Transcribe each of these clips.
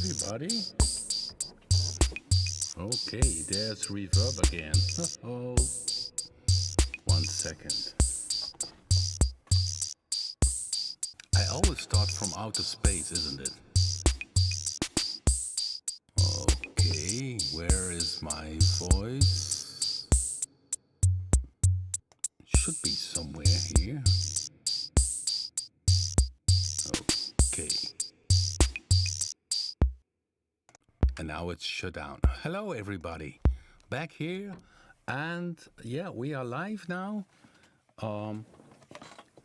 everybody. Okay, there's reverb again. Oh, 1 second. I always start from outer space, isn't it? Okay, where is my voice? It should be somewhere here. Okay. And now it's shut down. Hello, everybody. Back here. And yeah, we are live now.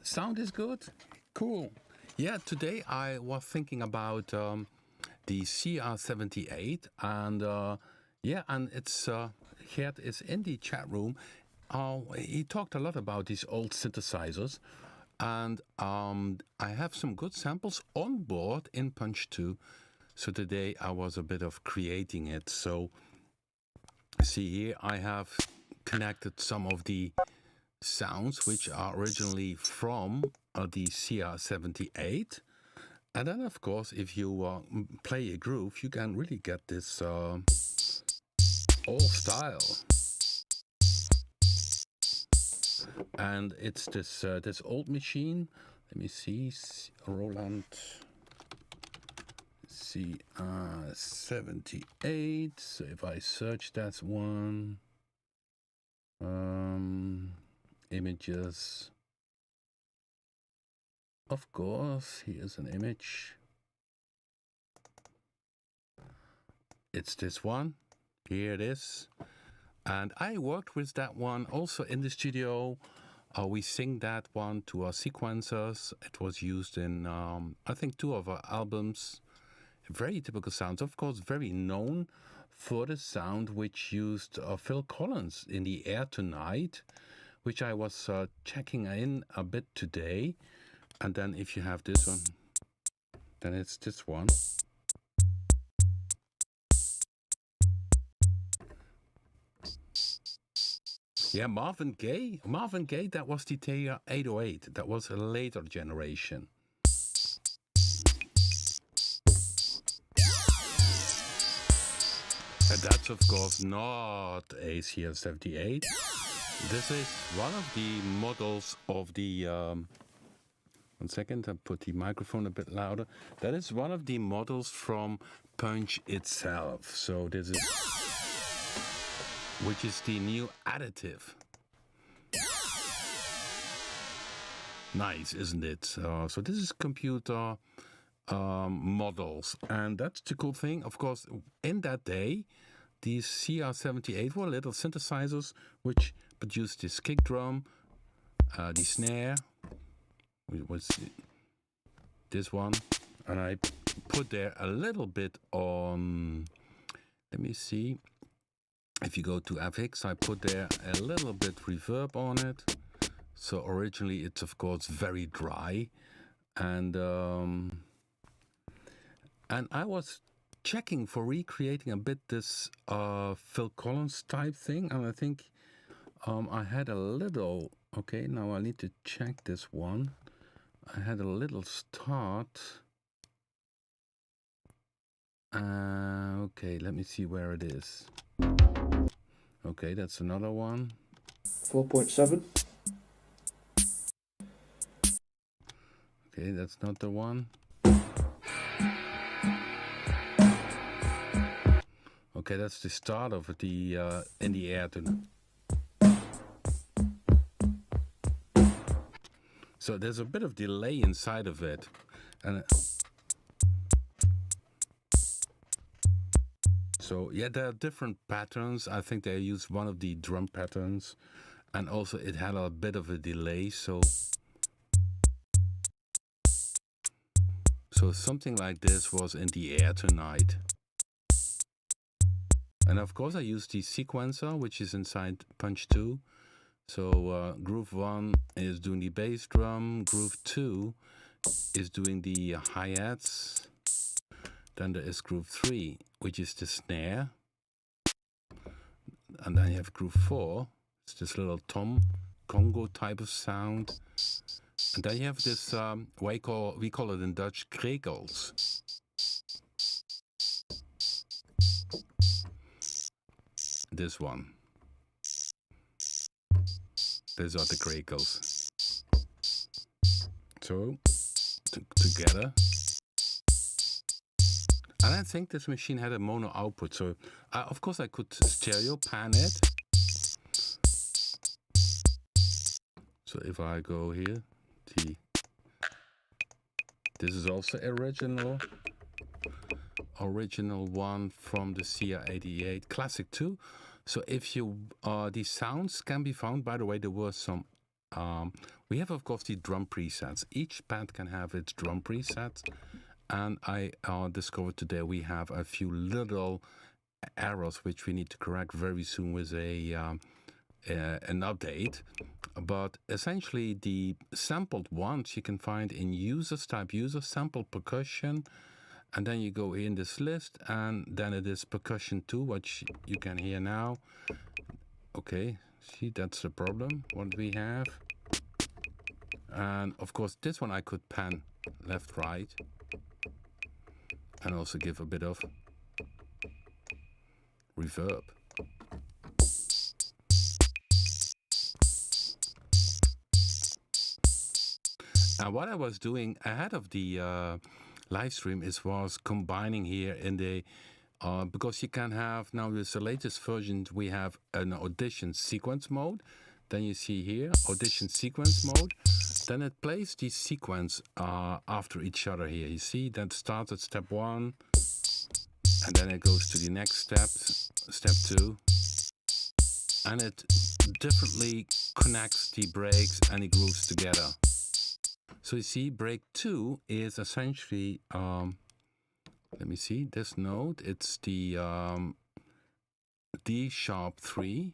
Sound is good? Cool. Yeah, today I was thinking about the CR-78. And and it's Gert is in the chat room. He talked a lot about these old synthesizers. And I have some good samples on board in Punch 2. So today I was a bit of creating it. So see here I have connected some of the sounds which are originally from the CR-78. And then of course if you play a groove you can really get this old style. And it's this old machine. Let me see, Roland CR-78. So if I search that one, images. Of course, here's an image. It's this one. Here it is. And I worked with that one also in the studio. We sing that one to our sequencers. It was used in, I think, 2 of our albums. Very typical sounds, of course, very known for the sound which used Phil Collins in The Air Tonight, which I was checking in a bit today. And then if you have this one, then it's this one. Yeah, Marvin Gaye, that was the TR-808. That was a later generation. And that's of course not a CR-78. This is one of the models of the... 1 second, I put the microphone a bit louder. That is one of the models from Punch itself. So this is... which is the new additive. Nice, isn't it? So this is computer models. And that's the cool thing. Of course, in that day, these CR-78 were little synthesizers which produced this kick drum, the snare, was this one, and I put there a little bit on, let me see, if you go to FX, I put there a little bit reverb on it. So originally it's of course very dry, and I was checking for recreating a bit this Phil Collins type thing, and I think I had a little, okay, now I need to check this one. I had a little start. Okay, let me see where it is. Okay, that's another one. 4.7. Okay, that's not the one. Okay, that's the start of the In the Air Tonight. So there's a bit of delay inside of it, and so yeah, there are different patterns. I think they used one of the drum patterns, and also it had a bit of a delay. So something like this was In the Air Tonight. And of course I used the sequencer, which is inside Punch 2. So groove 1 is doing the bass drum, groove 2 is doing the hi-hats, then there is groove 3, which is the snare, and then you have groove 4, it's this little tom Congo type of sound, and then you have this, we call it in Dutch krekels. this one. These are the crinkles. So, together. And I think this machine had a mono output, so of course I could stereo pan it. So if I go here, this is also original one from the CR-78 Classic 2. So if you, these sounds can be found, by the way, there were some, we have of course the drum presets. Each band can have its drum presets. And I discovered today we have a few little errors which we need to correct very soon with an update. But essentially the sampled ones you can find in users, type user, sample percussion. And then you go in this list, and then it is percussion 2, which you can hear now. Okay, see, that's the problem, what we have. And of course, this one I could pan left, right. And also give a bit of reverb. And what I was doing ahead of the live stream was combining here in the because you can have now with the latest versions we have an audition sequence mode. Then you see here audition sequence mode. Then it plays the sequence after each other here. You see that starts at step 1, and then it goes to the next step, step 2, and it differently connects the breaks and the grooves together. So you see, break 2 is essentially, let me see, this note, it's the D sharp 3,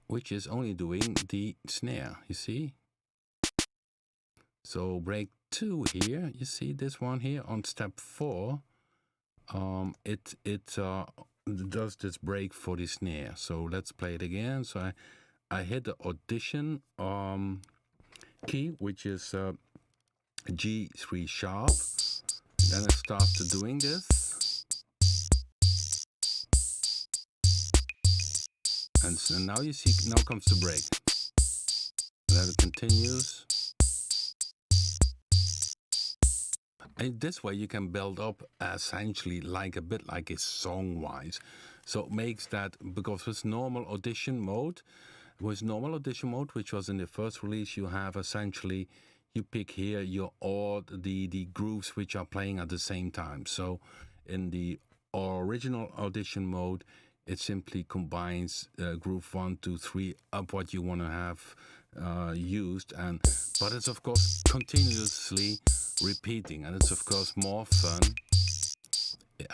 which is only doing the snare, you see? So break 2 here, you see this one here on step 4, it does this break for the snare. So let's play it again. So I hit the audition key, which is G3 sharp. Then it starts to doing this. And so now you see, now comes the break. And then it continues. And this way you can build up essentially like a bit like a song-wise. So it makes that, because with normal audition mode, which was in the first release, you have essentially, you pick here all the grooves which are playing at the same time. So in the original audition mode, it simply combines groove 1, 2, 3 up what you want to have used, but it's of course continuously repeating, and it's of course more fun.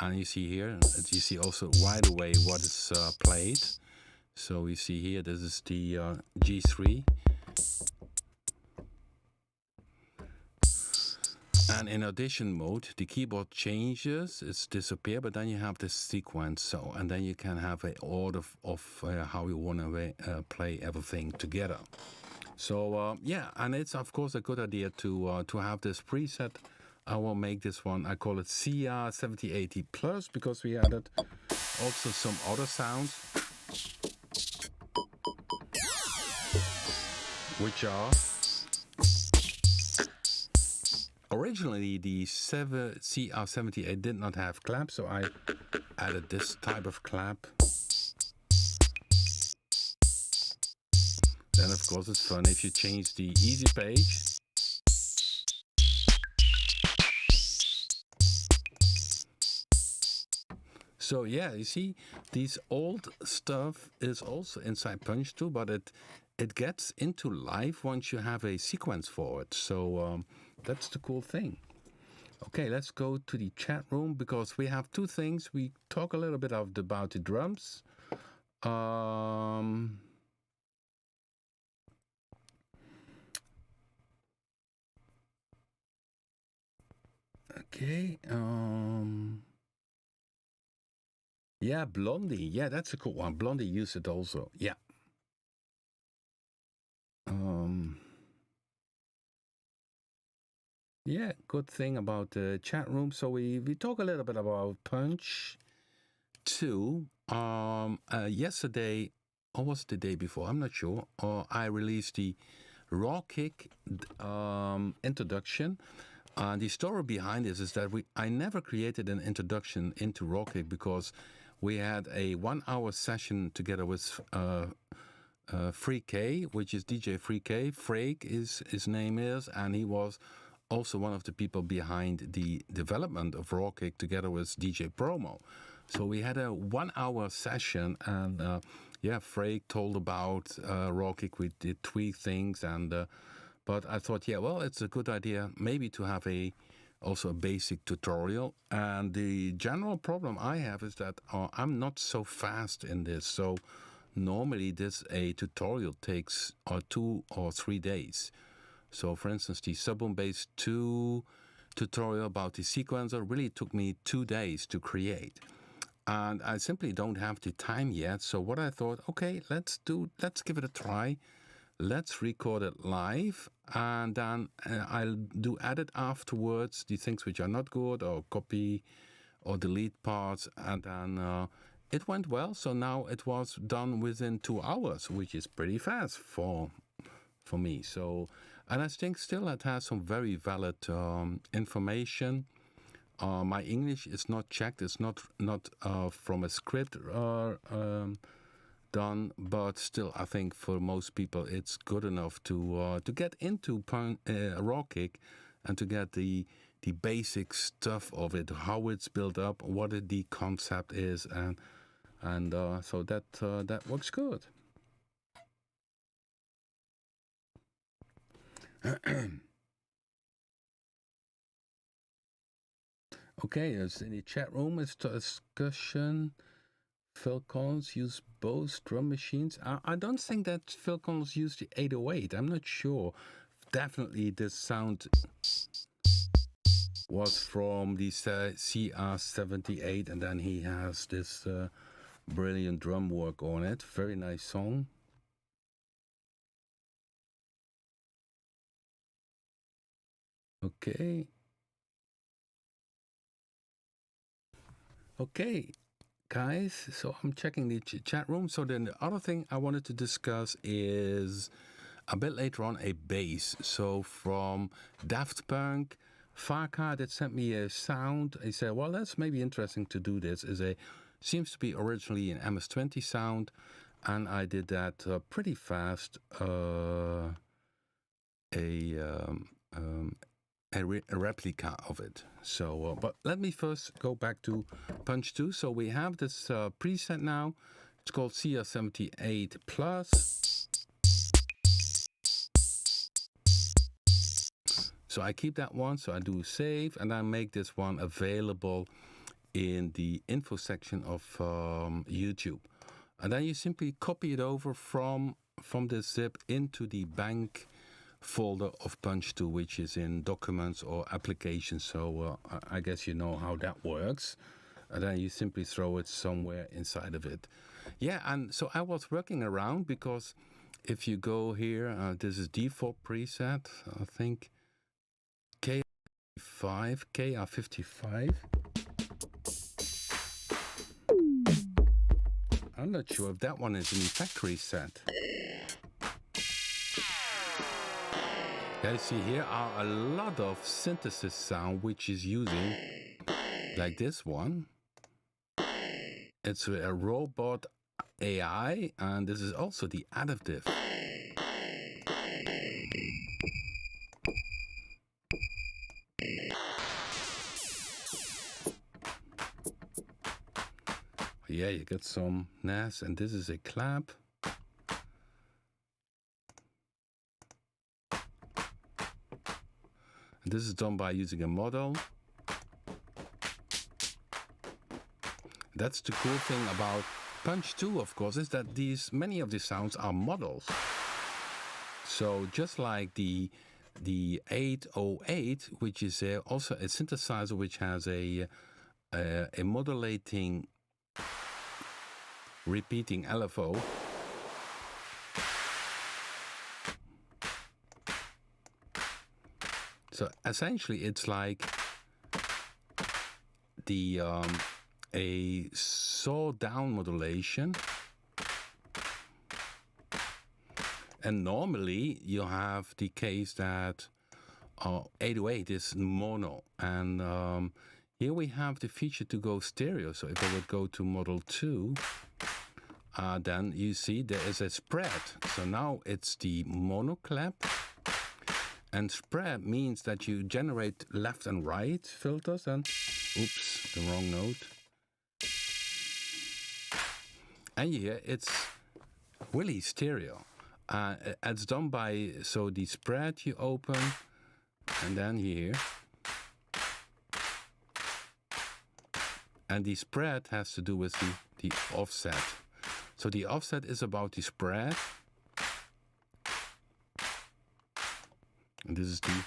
And you see here, you see also right away what is played. So you see here, this is the G3. And in audition mode, the keyboard changes, it's disappear, but then you have this sequence. So, and then you can have an order of how you want to play everything together. So yeah, and it's of course a good idea to have this preset. I will make this one, I call it CR-78 Plus, because we added also some other sounds, which are originally the CR-78 did not have clap, so I added this type of clap. Then of course it's fun if you change the easy page. So yeah, you see, these old stuff is also inside Punch 2, but it gets into life once you have a sequence for it. So that's the cool thing. Okay, let's go to the chat room, because we have two things. We talk a little bit about the drums. Okay. Yeah, Blondie. Yeah, that's a cool one. Blondie used it also. Yeah. Yeah, good thing about the chat room. So we talk a little bit about Punch 2. Yesterday, or was it the day before? I'm not sure. I released the Raw Kick introduction. The story behind this is that I never created an introduction into Raw Kick because we had a 1 hour session together with Free K, which is DJ Free K. Freek is his name is, and he was also one of the people behind the development of Raw Kick together with DJ Promo. So we had a 1 hour session, and Freek told about Raw Kick. We did tweak things, and but I thought, it's a good idea maybe to have also a basic tutorial. And the general problem I have is that I'm not so fast in this. So normally a tutorial takes 2 or 3 days. So for instance, the Subboom Bass 2 tutorial about the sequencer really took me 2 days to create. And I simply don't have the time yet. So what I thought, okay, let's give it a try. Let's record it live, and then I'll do edit afterwards, the things which are not good, or copy or delete parts, and then it went well. So now it was done within 2 hours, which is pretty fast for me. So, and I think still it has some very valid information. My English is not checked. It's not from a script done, but still, I think for most people it's good enough to get into Raw Kick and to get the basic stuff of it, how it's built up, what the concept is, and so that works good. Okay, there's in the chat room is the discussion. Phil Collins used both drum machines. I don't think that Phil Collins used the 808. I'm not sure. Definitely this sound was from the CR-78, and then he has this brilliant drum work on it. Very nice song. Okay. Okay, guys, so I'm checking the chat room. So then the other thing I wanted to discuss is a bit later on a bass. So from Daft Punk, Farkad had sent me a sound. He said, well, that's maybe interesting to do this. Seems to be originally an MS-20 sound, and I did that pretty fast. A replica of it. So, but let me first go back to Punch 2. So we have this preset now. It's called CR-78 Plus. So I keep that one. So I do save, and I make this one available in the info section of YouTube. And then you simply copy it over from this zip into the bank folder of Punch 2, which is in documents or applications. So I guess you know how that works. And then you simply throw it somewhere inside of it. Yeah, and so I was working around because if you go here, this is default preset, I think KR55. I'm not sure if that one is in factory set. Yeah, you see here are a lot of synthesis sound which is using, like this one. It's a robot AI, and this is also the additive. Yeah, you get some NAS, and this is a clap. This is done by using a model. That's the cool thing about Punch 2, of course, is that many of these sounds are models. So just like the 808, which is also a synthesizer which has a modulating repeating LFO. So essentially, it's like the a saw down modulation. And normally you have the case that 808 is mono, and here we have the feature to go stereo. So if I would go to model 2, then you see there is a spread. So now it's the mono clap, and spread means that you generate left and right filters, and oops, the wrong note. And here it's really stereo. It's done by, so the spread you open, and then here. And the spread has to do with the offset. So the offset is about the spread. And this is the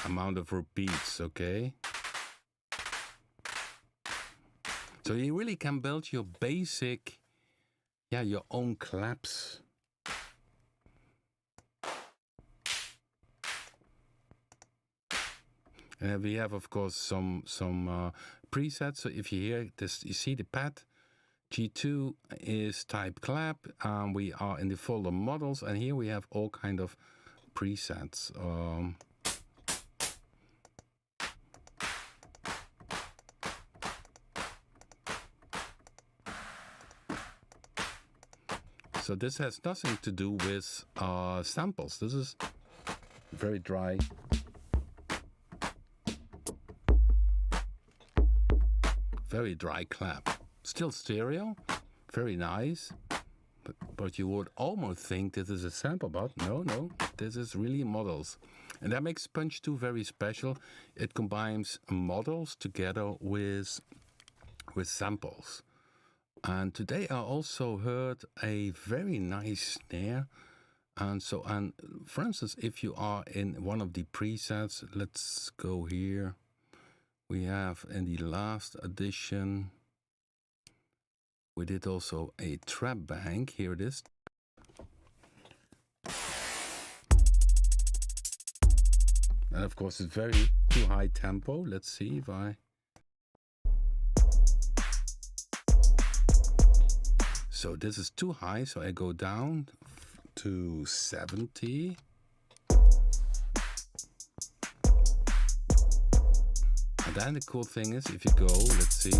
amount of repeats, okay? So you really can build your basic, your own claps. And we have, of course, some presets. So if you hear this, you see the pad. G2 is type clap. We are in the folder models, and here we have all kind of presets. So this has nothing to do with samples. This is very dry. Very dry clap. Still stereo, very nice. But you would almost think this is a sample, but no, this is really models. And that makes Punch 2 very special. It combines models together with samples. And today I also heard a very nice snare. And for instance, if you are in one of the presets, let's go here. We have in the last edition, we did also a trap bank. Here it is. And of course it's very too high tempo. Let's see if I... So this is too high, so I go down to 70. And then the cool thing is, if you go, let's see.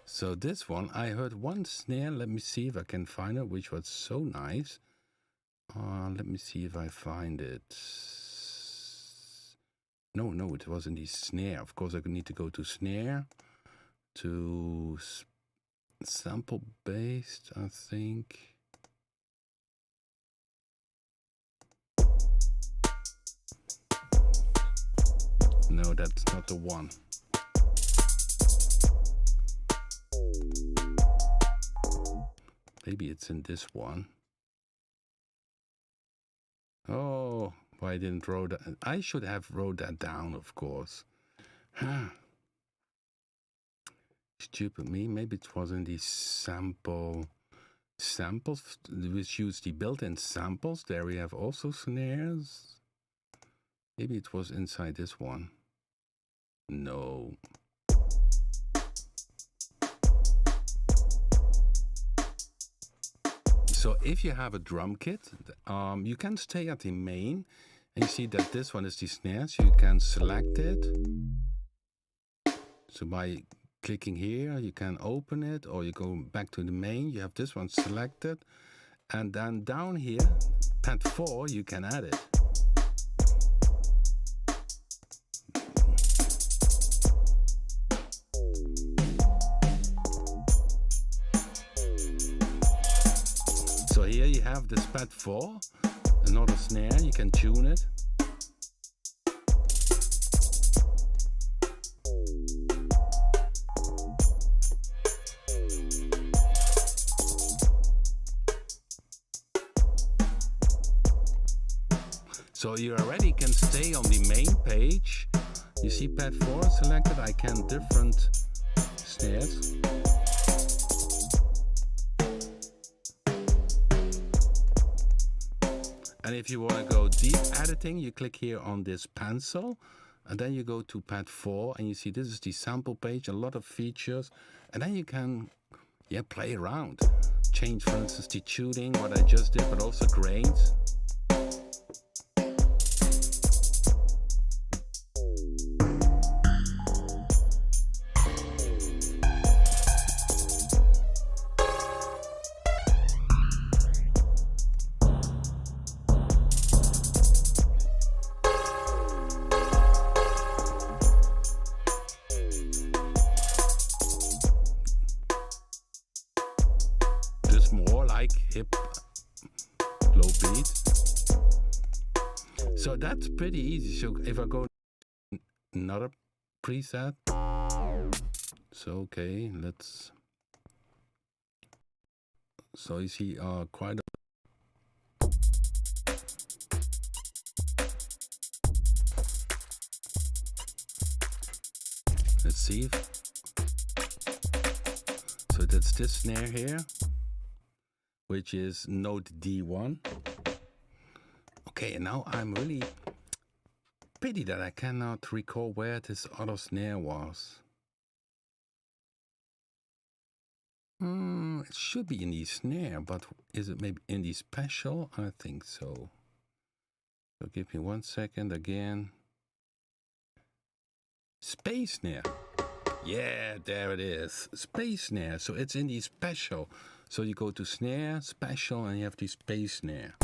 So this one, I heard one snare. Let me see if I can find it, which was so nice. Let me see if I find it. No, it wasn't the snare. Of course, I need to go to snare, to sample based, I think. No, that's not the one. Maybe it's in this one. Oh, why I didn't wrote that? I should have wrote that down, of course. Stupid me. Maybe it was in the samples, which use the built-in samples. There we have also snares. Maybe it was inside this one. No. So if you have a drum kit, you can stay at the main, and you see that this one is the snare, so you can select it. So by clicking here, you can open it, or you go back to the main, you have this one selected, and then down here, pad 4, you can add it. So here you have this pad 4, another snare, you can tune it. So you already can stay on the main page. You see pad 4 selected, I can different snares. And if you want to go deep editing, you click here on this pencil, and then you go to pad 4, and you see this is the sample page, a lot of features, and then you can play around. Change, for instance, the tuning, what I just did, but also grains. More like hip low beat. So that's pretty easy. So if I go another preset, so okay, let's, so you see quite a, let's see, so that's this snare here, which is note D1. Okay, and now I'm really pity that I cannot recall where this other snare was. It should be in the snare, but is it maybe in the special? I think so. So give me 1 second again. Space snare. Yeah, there it is. Space snare. So it's in the special. So you go to snare, special, and you have the space snare.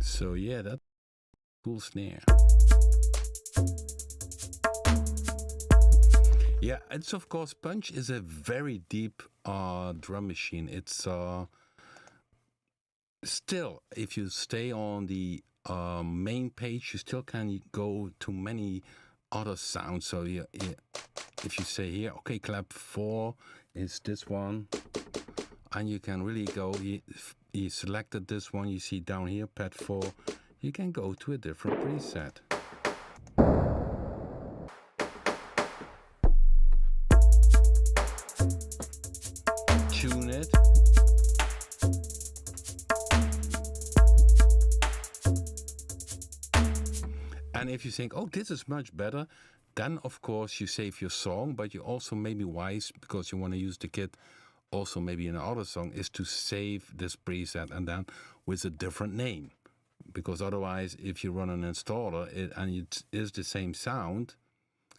So yeah, that's a cool snare. Yeah, it's of course, Punch is a very deep drum machine. It's still, if you stay on the main page, you still can go to many other sounds. So if you say here, okay, clap 4 is this one, and you can really go, you selected this one, you see down here, pad 4, you can go to a different preset. Tune it. And if you think, oh, this is much better, then of course you save your song, but you also may be wise, because you want to use the kit also maybe in another song, is to save this preset and then with a different name. Because otherwise, if you run an installer and it is the same sound,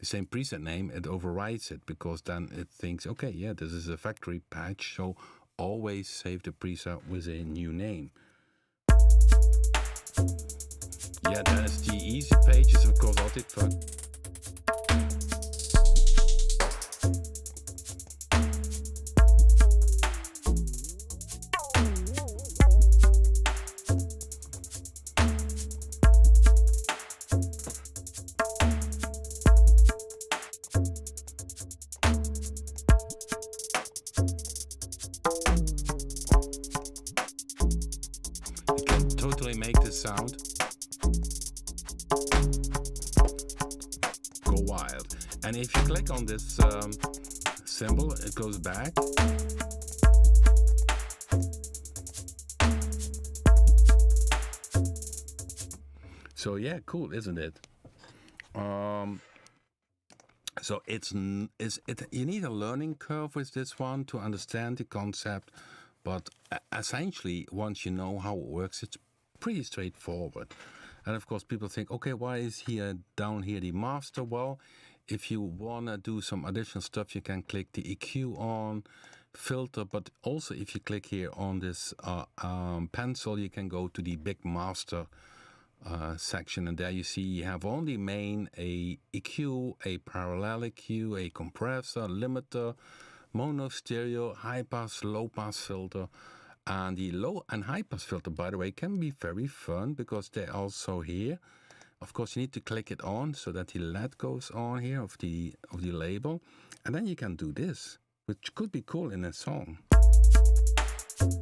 the same preset name, it overwrites it, because then it thinks, okay, yeah, this is a factory patch, so always save the preset with a new name. Yeah, that's the easy pages, of course, Aldrich fun. You can totally make this sound go wild. And if you click on this symbol, it goes back. So yeah, cool, isn't it? So you need a learning curve with this one to understand the concept, but essentially, once you know how it works, it's pretty straightforward. And of course, people think, okay, why is here down here the master? Well, if you want to do some additional stuff, you can click the EQ on, filter, but also if you click here on this pencil, you can go to the big master section, and there you see you have on the main a EQ, a parallel EQ, a compressor, limiter, mono stereo, high pass, low pass filter, And the low and high pass filter, by the way, can be very fun because they're also here. Of course, you need to click it on so that the LED goes on here of the label. And then you can do this, which could be cool in a song.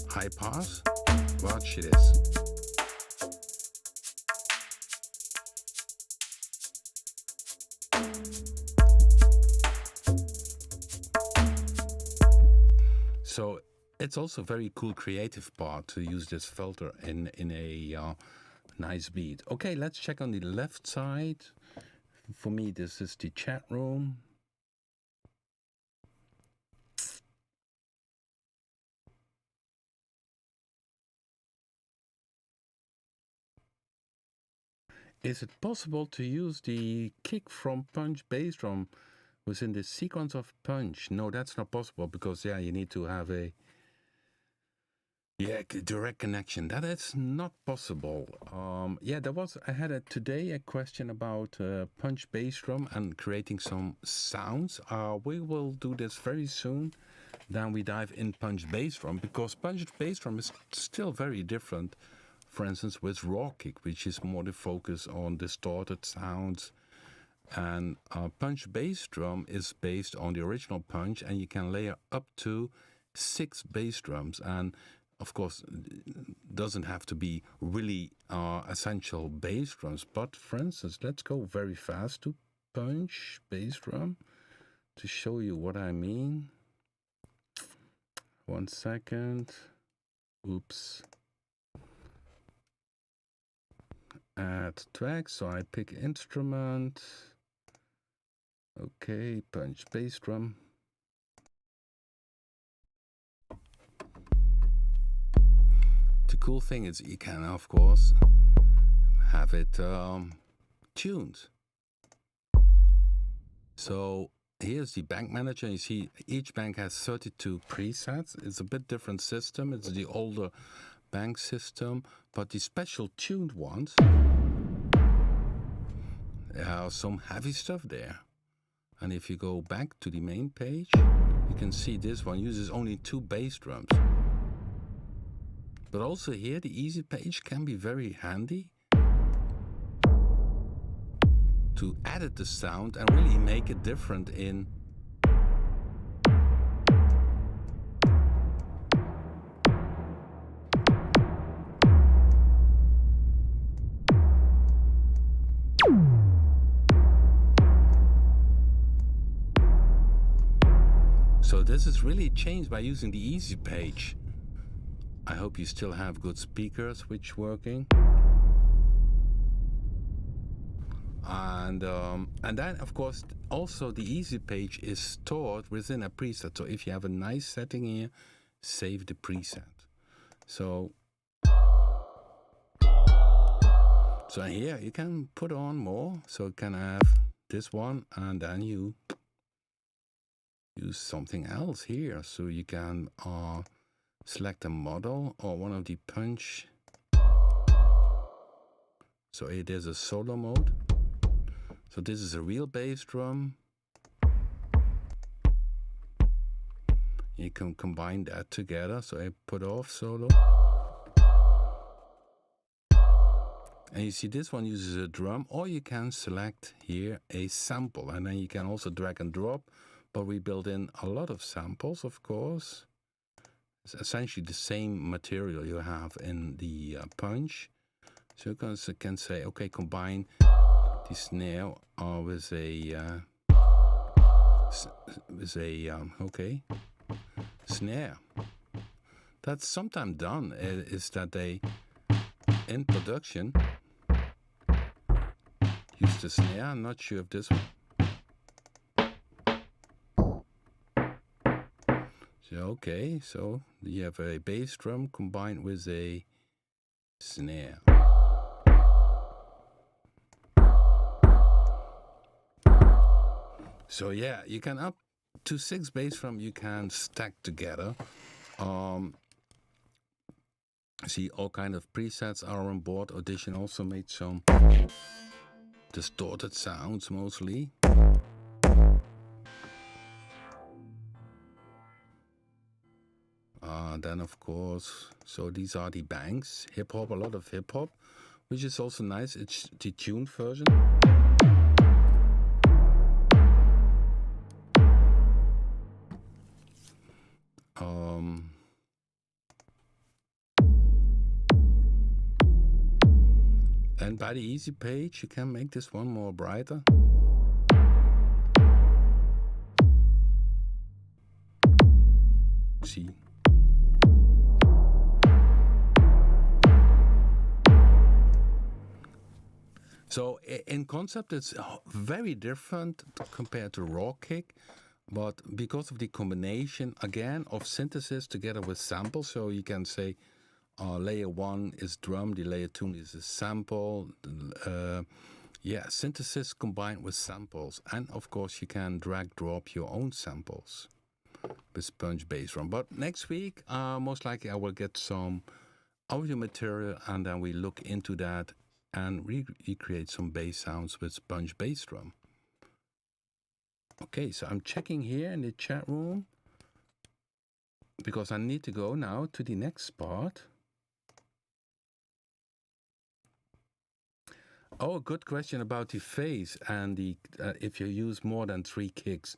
High pass, watch this. So it's also a very cool creative part to use this filter in a nice beat. Okay, let's check on the left side. For me, this is the chat room. Is it possible to use the kick from Punch bass drum within the sequence of Punch? No, that's not possible because you need to have a direct connection. That is not possible. I had today a question about Punch bass drum and creating some sounds. We will do this very soon. Then we dive in Punch bass drum because Punch bass drum is still very different. For instance, with raw kick, which is more the focus on distorted sounds. And Punch bass drum is based on the original Punch, and you can layer up to 6 bass drums. And of course, it doesn't have to be really essential bass drums. But for instance, let's go very fast to Punch bass drum to show you what I mean. 1 second. Oops. Add track, so I pick instrument. Okay, Punch bass drum. The cool thing is you can, of course, have it tuned. So here's the bank manager. You see each bank has 32 presets. It's a bit different system. It's the older bank system, but the special tuned ones, there are some heavy stuff there. And if you go back to the main page, you can see this one uses only 2 bass drums. But also here, the easy page can be very handy to edit the sound and really make it different in So this is really changed by using the easy page. I hope you still have good speakers which working. And then of course also the easy page is stored within a preset. So if you have a nice setting here, save the preset. So here you can put on more. So you can have this one and then you use something else here. So you can select a model or one of the Punch. So it is a solo mode. So this is a real bass drum. You can combine that together. So I put off solo. And you see this one uses a drum, or you can select here a sample. And then you can also drag and drop, but we build in a lot of samples, of course. It's essentially the same material you have in the Punch. So you can say, okay, combine the snare with a snare. That's sometimes done is that they in production use the snare. I'm not sure if this one. So okay, so you have a bass drum combined with a snare. So yeah, you can up to 6 bass drum you can stack together. See, all kind of presets are on board. Audition also made some distorted sounds mostly. And then, of course, so these are the banks. Hip-hop, a lot of hip-hop, which is also nice. It's the tuned version. And by the easy page, you can make this one more brighter. See. So in concept, it's very different compared to raw kick, but because of the combination, again, of synthesis together with samples, so you can say layer 1 is drum, the layer 2 is a sample, synthesis combined with samples. And of course, you can drag drop your own samples with sponge bass drum. But next week, most likely I will get some audio material and then we look into that and recreate some bass sounds with sponge bass drum. Okay, so I'm checking here in the chat room because I need to go now to the next part. Oh, good question about the phase and the if you use more than 3 kicks.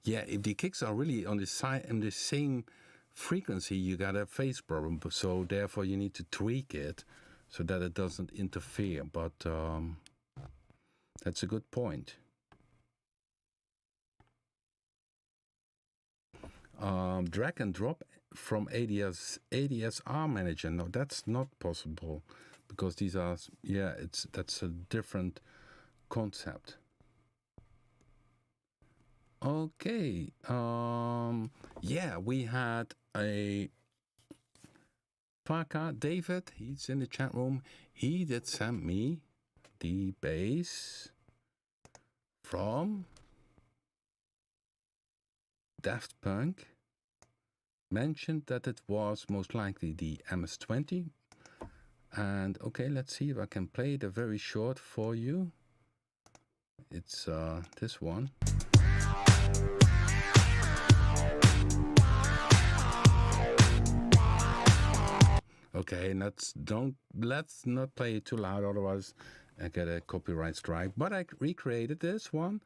Yeah, if the kicks are really on the side in the same frequency, you got a phase problem. So therefore, you need to tweak it so that it doesn't interfere. But that's a good point. Drag and drop from ADSR manager. No, that's not possible because these are that's a different concept. Okay. We had a Parker David. He's in the chat room. He did send me the bass from Daft Punk. Mentioned that it was most likely the MS-20. And okay, let's see if I can play it very short for you. It's this one. Okay, let's not play it too loud, otherwise I get a copyright strike. But I recreated this one,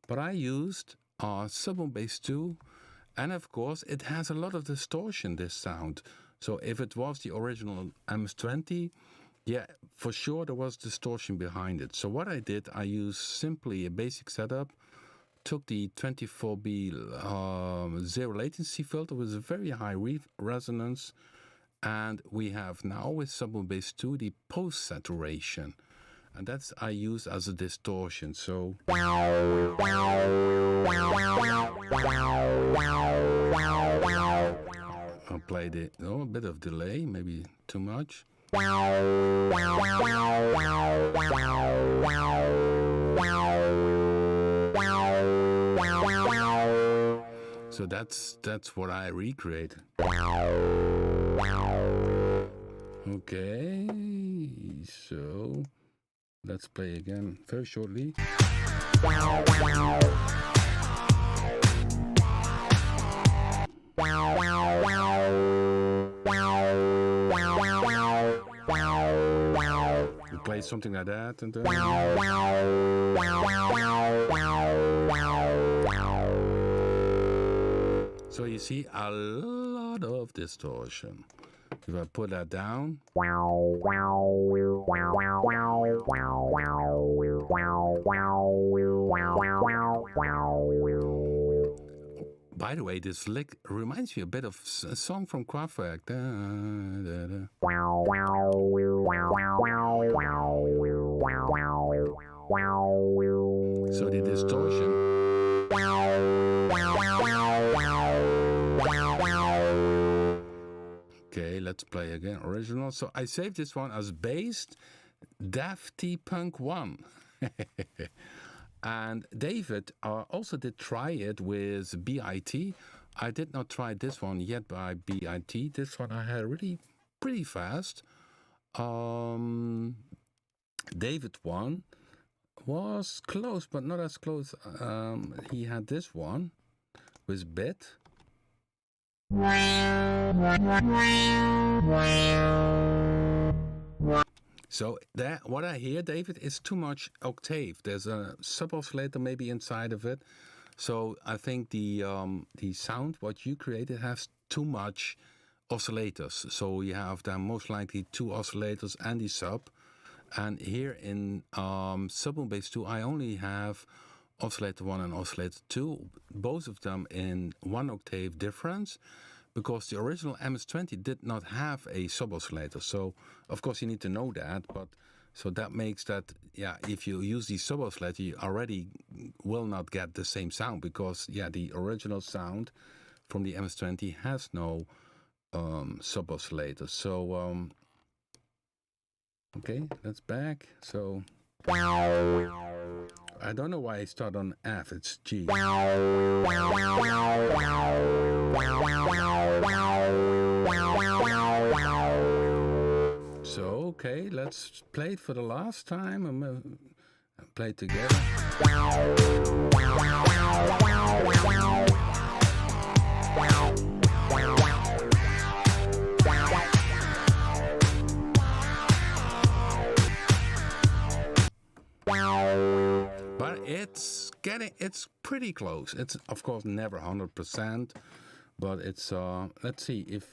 but I used Sub Bass 2, and of course it has a lot of distortion, this sound. So if it was the original MS-20, yeah, for sure there was distortion behind it. So what I did, I used simply a basic setup, took the 24B zero latency filter with a very high resonance, and we have now with Sub Bass 2 the post saturation, and that's I use as a distortion. So I'll play a bit of delay, maybe too much. So that's what I recreate. Okay, so let's play again very shortly. We play something like that and then... So you see a lot of distortion. If I put that down, by the way, this lick reminds me a bit of a song from Kraftwerk. So the distortion. Okay, let's play again. Original. So I saved this one as based Daft Punk 1. And David also did try it with BIT. I did not try this one yet by BIT. This one I had really pretty fast. David one was close, but not as close. He had this one with bit. So that what I hear, David, is too much octave. There's a sub oscillator maybe inside of it. So I think the sound what you created has too much oscillators. So you have then most likely two oscillators and the sub. And here in Submoon Bass 2, I only have oscillator 1 and oscillator 2, both of them in 1 octave difference, because the original MS-20 did not have a sub-oscillator. So, of course, you need to know that, but so that makes that, yeah, if you use the sub-oscillator, you already will not get the same sound, because, yeah, the original sound from the MS-20 has no sub-oscillator. So, okay, that's back. So I don't know why I start on F, it's G. So, okay, let's play it for the last time and play it together. But it's pretty close. It's of course never 100%, but it's let's see if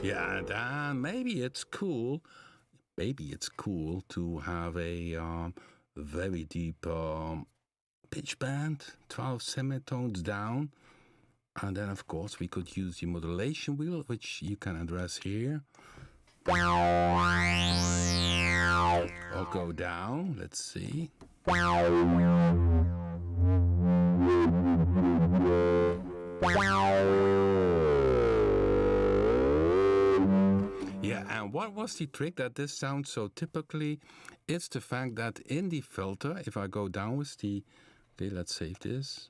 yeah, then maybe it's cool. Maybe it's cool to have a very deep pitch bend, 12 semitones down, and then of course we could use the modulation wheel, which you can address here, or go down. Let's see. Yeah, and what was the trick that this sounds so typically? It's the fact that in the filter, if I go down with the, okay, let's save this.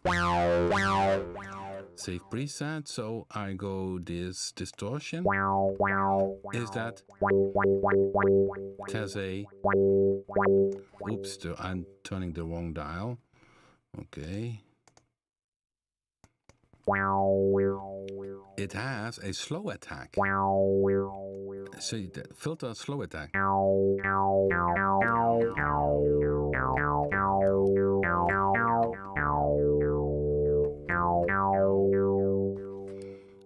Save preset, so I go this distortion. Is that it has a, oops, I'm turning the wrong dial. Okay. It has a slow attack. So the filter slow attack.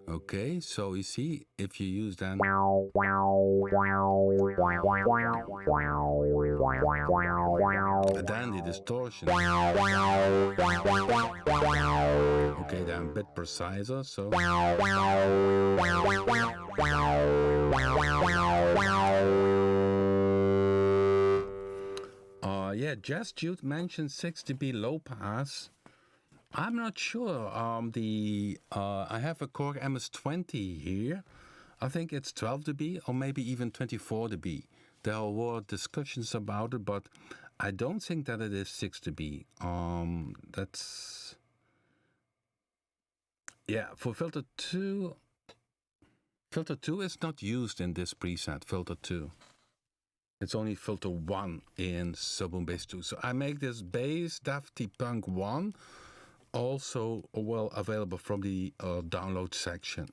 Okay, so you see, if you use then the distortion. Okay, then a bit preciser, so yeah, Jazz Jude mentioned 6 dB low pass. I'm not sure. I have a Korg MS-20 here. I think it's 12 dB or maybe even 24 dB. There were discussions about it, but I don't think that it is 6 dB. That's, yeah, for filter 2. Filter 2 is not used in this preset, filter 2. It's only filter 1 in Submoon Bass 2. So I make this bass Daft Punk 1 also well available from the download section.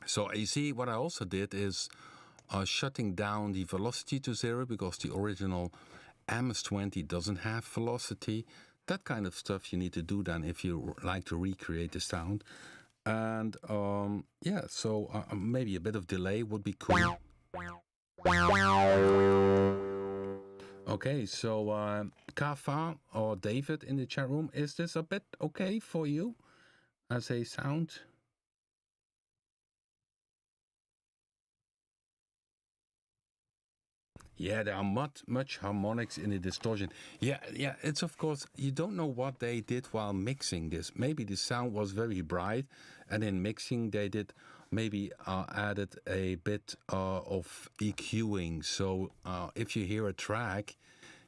So you see, what I also did is shutting down the velocity to 0, because the original MS-20 doesn't have velocity. That kind of stuff you need to do then if you like to recreate the sound. And yeah, so maybe a bit of delay would be cool. Okay, so Kafa or David in the chat room, is this a bit okay for you as a sound? Yeah, there are much harmonics in the distortion. Yeah, it's of course, you don't know what they did while mixing this. Maybe the sound was very bright, and in mixing they did maybe added a bit of EQing. So if you hear a track,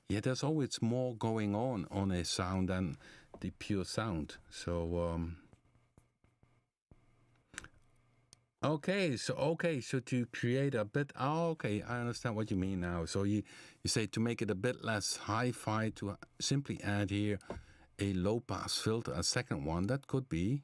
yeah, there's always more going on a sound than the pure sound. So Okay, so to create a bit. Oh, okay, I understand what you mean now. So you say to make it a bit less hi-fi, to simply add here a low-pass filter, a second one. That could be.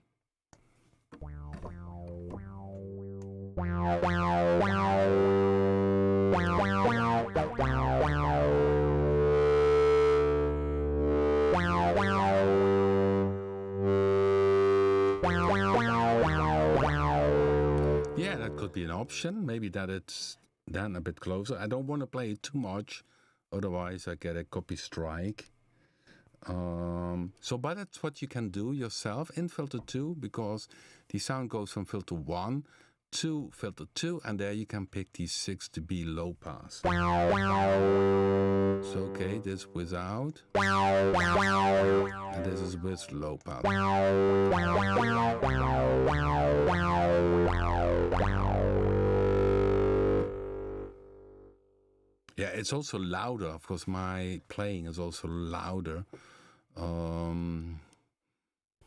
Yeah, that could be an option. Maybe that it's then a bit closer. I don't want to play it too much, otherwise I get a copy strike. But that's what you can do yourself in filter 2, because the sound goes from filter 1 to filter 2, and there you can pick the 6 dB low pass. So okay, this without, and this is with low pass. Yeah, it's also louder. Of course, my playing is also louder.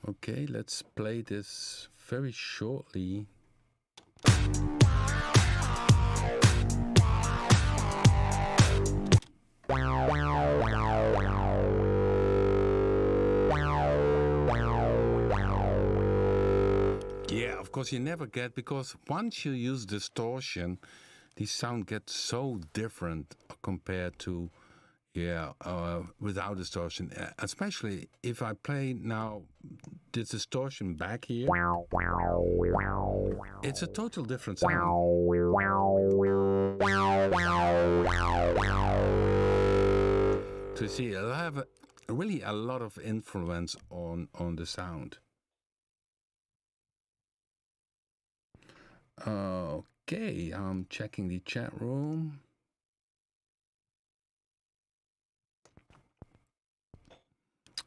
Okay, let's play this very shortly. Yeah, of course you never get, because once you use distortion, the sound gets so different compared to without distortion. Especially if I play now this distortion back here, it's a total different sound. So you see, it'll have really a lot of influence on the sound. Okay, I'm checking the chat room.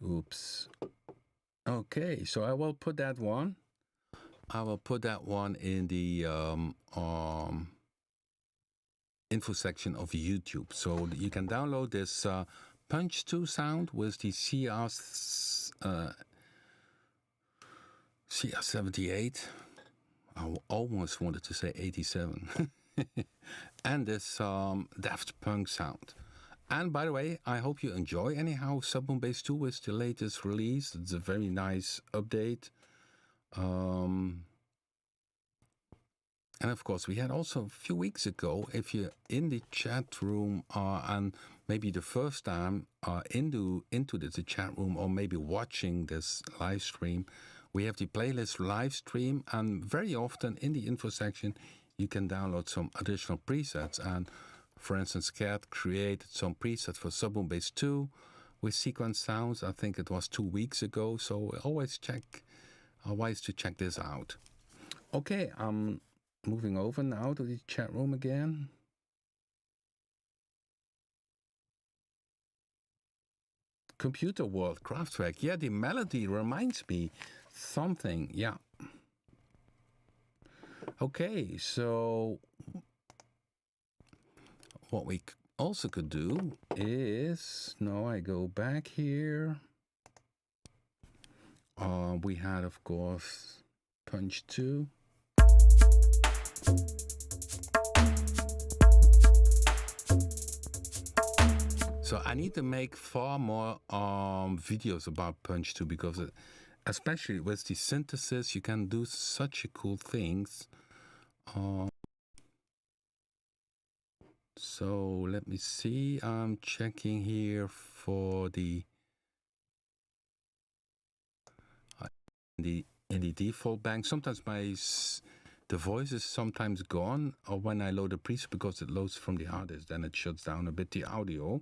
Oops. Okay, so I will put that one. I will put that one in the info section of YouTube. So you can download this Punch 2 sound with the CR-78. I almost wanted to say 87. And this Daft Punk sound. And by the way, I hope you enjoy anyhow Submoon Base 2 is the latest release. It's a very nice update. And of course, we had also a few weeks ago, if you're in the chat room and maybe the first time into the chat room, or maybe watching this live stream, we have the playlist live stream, and very often in the info section you can download some additional presets. And for instance, Kat created some presets for Submoon Base 2 with sequence sounds. I think it was 2 weeks ago, so always to check this out. Okay, I'm moving over now to the chat room again. Computer World Kraftwerk. Yeah, the melody reminds me something. Yeah. Okay, so what we also could do is, now I go back here. We had, of course, Punch 2. So I need to make far more videos about Punch 2, because especially with the synthesis, you can do such cool things. So let me see. I'm checking here for the in the default bank. Sometimes the voice is sometimes gone, or when I load a preset, because it loads from the hard disk, then it shuts down a bit the audio.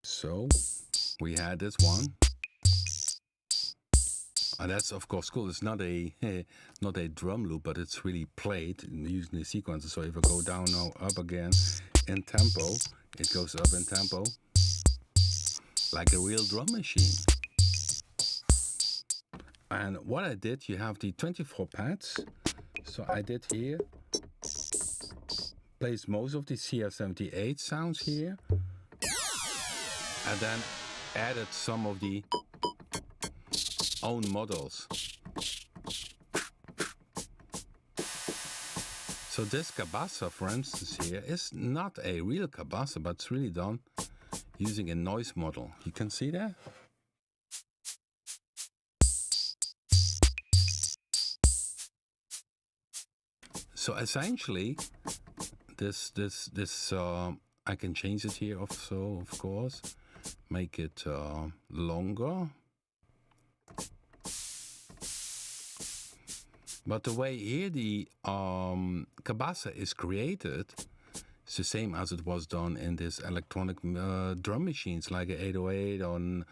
So we had this one. And that's of course cool. It's not a not a drum loop, but it's really played using the sequencer. So if I go down now, up again in tempo, it goes up in tempo like a real drum machine. And what I did, you have the 24 pads. So I did here, placed most of the CR-78 sounds here, and then added some of the own models. So this cabasa, for instance, here is not a real cabasa, but it's really done using a noise model. You can see that? So essentially, this I can change it here also, of course, make it longer. But the way here the cabasa is created is the same as it was done in this electronic drum machines like a 808 on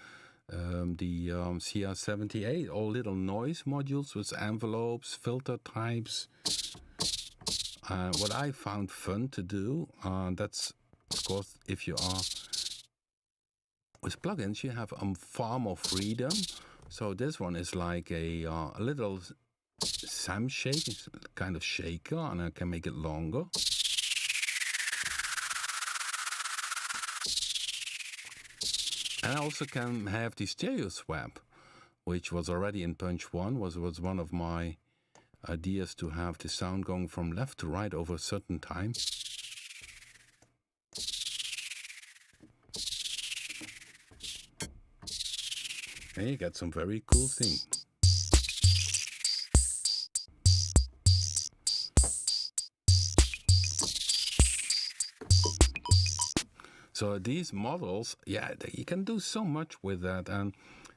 the CR-78, all little noise modules with envelopes, filter types. What I found fun to do, that's of course if you are with plugins, you have far more freedom. So this one is like a little Sam shake, it's a kind of shaker, and I can make it longer. And I also can have the stereo swap, which was already in Punch 1, was one of my ideas to have the sound going from left to right over a certain time. And you get some very cool things. So these models, yeah, you can do so much with that, and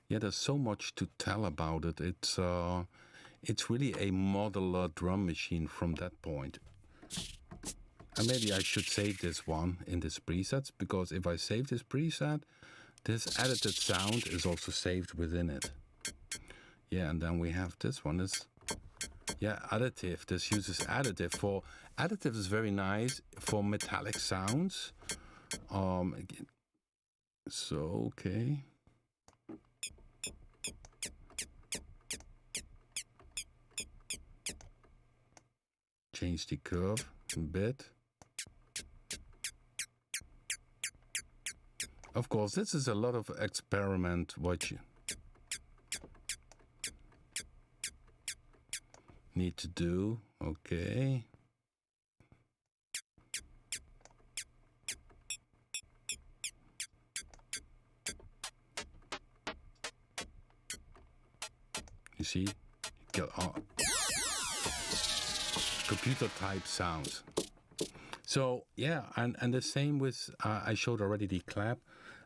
yeah, there's so much to tell about it. It's really a modular drum machine from that point. And maybe I should save this one in this presets, because if I save this preset, this edited sound is also saved within it. Yeah, and then we have this one is, yeah, additive. This uses additive for, additive is very nice for metallic sounds. So, okay. Change the curve a bit. Of course, this is a lot of experiment what you need to do. Okay. You see, get computer type sounds. So yeah, and the same with I showed already the clap,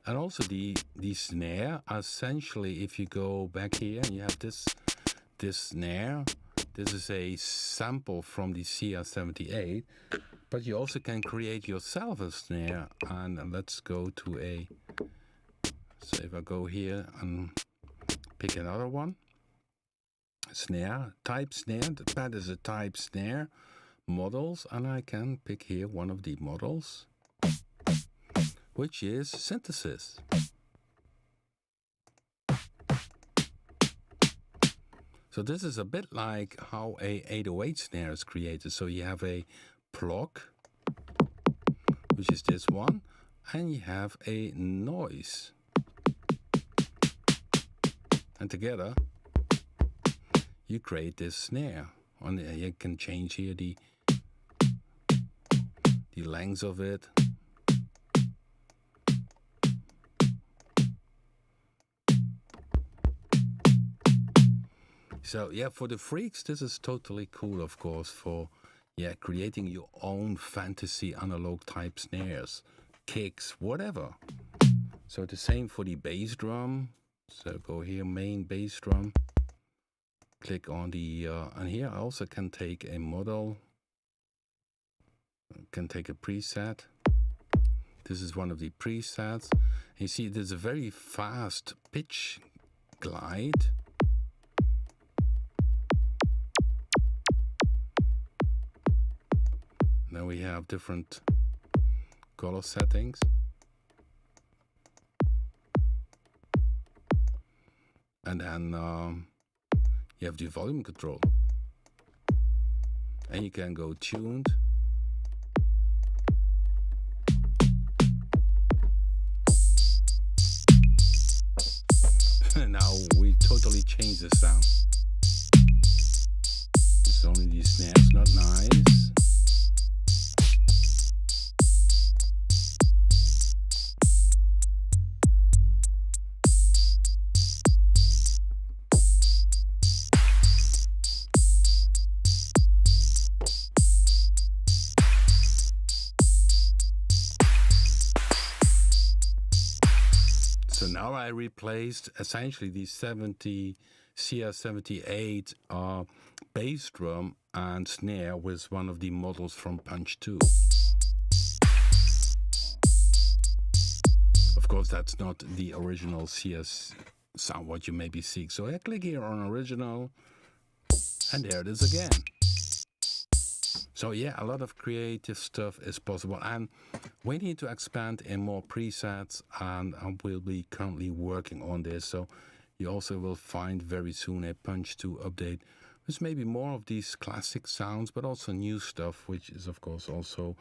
and also the snare. Essentially, if you go back here and you have this snare, this is a sample from the CR-78, but you also can create yourself a snare. And let's go to a. So if I go here and pick another one. Snare, type snare, that is a type snare, models, and I can pick here one of the models, which is synthesis. So this is a bit like how a 808 snare is created. So you have a plug, which is this one, and you have a noise. And together you create this snare. And you can change here the length of it. So yeah, for the freaks, this is totally cool, of course, for yeah, creating your own fantasy analog type snares, kicks, whatever. So the same for the bass drum. So go here, main bass drum. Click on the, and here I also can take a model, can take a preset. This is one of the presets. You see there's a very fast pitch glide. Now we have different color settings. And then you have the volume control, and you can go tuned. Now we totally change the sound. It's only these snares, not nice. So now I replaced essentially the CR-78 bass drum and snare with one of the models from Punch 2. Of course, that's not the original CS sound what you maybe seek. So I click here on original, and there it is again. So yeah, a lot of creative stuff is possible, and we need to expand in more presets, and we'll be currently working on this. So you also will find very soon a Punch 2 update with maybe more of these classic sounds, but also new stuff, which is of course also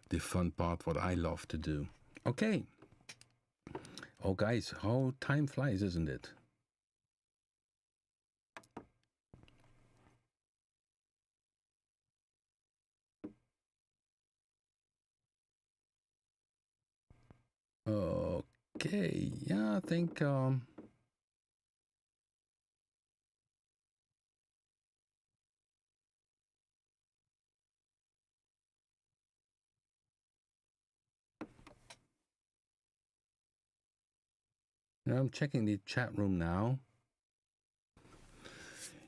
the fun part, what I love to do. Okay. Oh guys, how time flies, isn't it? Okay, yeah, I think I'm checking the chat room now.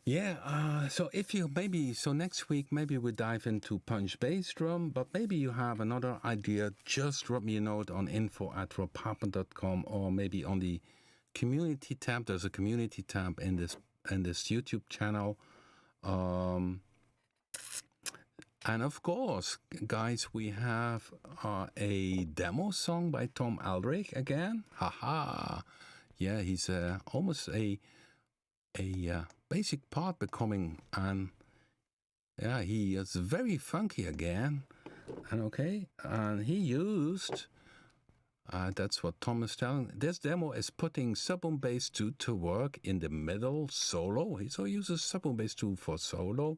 Yeah, so if you so next week maybe we dive into Punch bass drum, but maybe you have another idea, just drop me a note on info@papen.com, or maybe on the community tab. There's a community tab in this YouTube channel. And of course, guys, we have a demo song by Tom Aldrich again. Haha. Yeah, he's almost a basic part becoming, and yeah, he is very funky again. And okay, and he used, that's what Tom is telling. This demo is putting sub-boom bass 2 to work in the middle solo. So he uses sub-boom bass 2 for solo,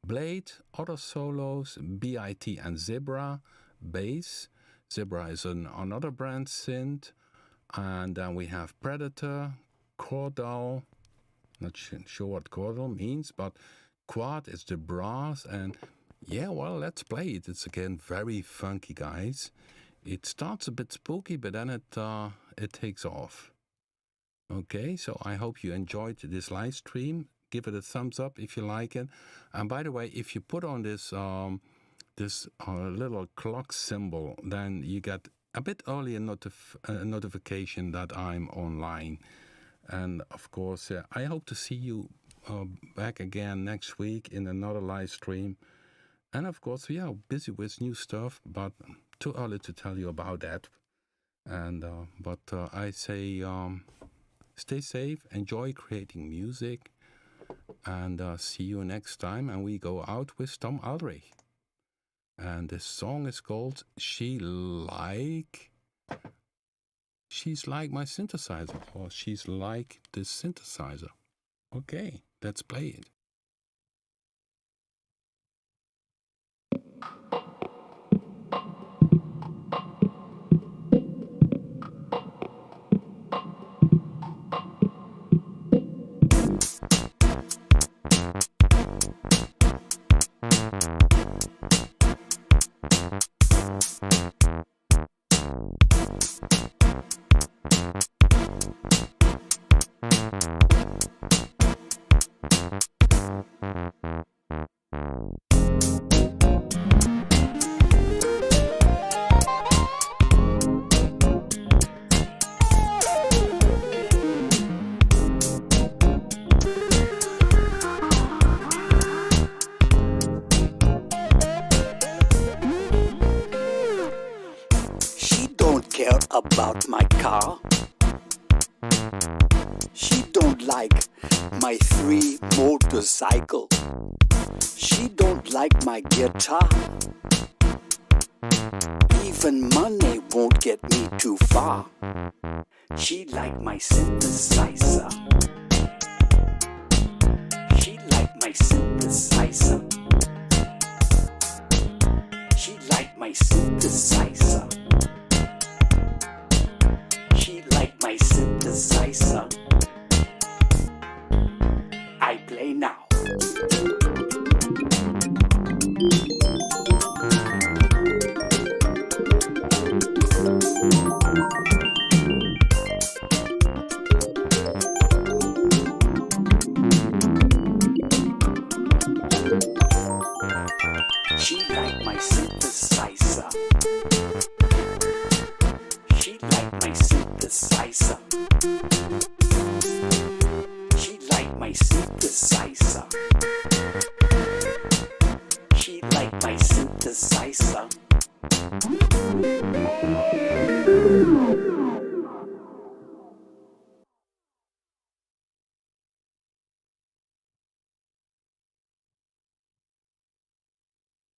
Blade, other solos, BIT and Zebra bass. Zebra is another brand synth. And then we have Predator, Cordal. Not sure what Cordal means, but Quad is the brass. And yeah, well, let's play it. It's again very funky, guys. It starts a bit spooky, but then it takes off. Okay, so I hope you enjoyed this live stream. Give it a thumbs up if you like it. And by the way, if you put on this little clock symbol, then you get a bit earlier notification that I'm online. And of course, I hope to see you back again next week in another live stream. And of course, we are busy with new stuff, but too early to tell you about that. And but I say, stay safe, enjoy creating music, and see you next time. And we go out with Tom Aldrich. And this song is called She's Like My Synthesizer, or She's Like This Synthesizer. Okay, let's play it. About my car. She don't like my 3 motorcycle. She don't like my guitar. Even money won't get me too far. She like my synthesizer. She like my synthesizer. She like my synthesizer. She like my synthesizer. I play now. She like my synthesizer. She like my synthesizer. She like my synthesizer.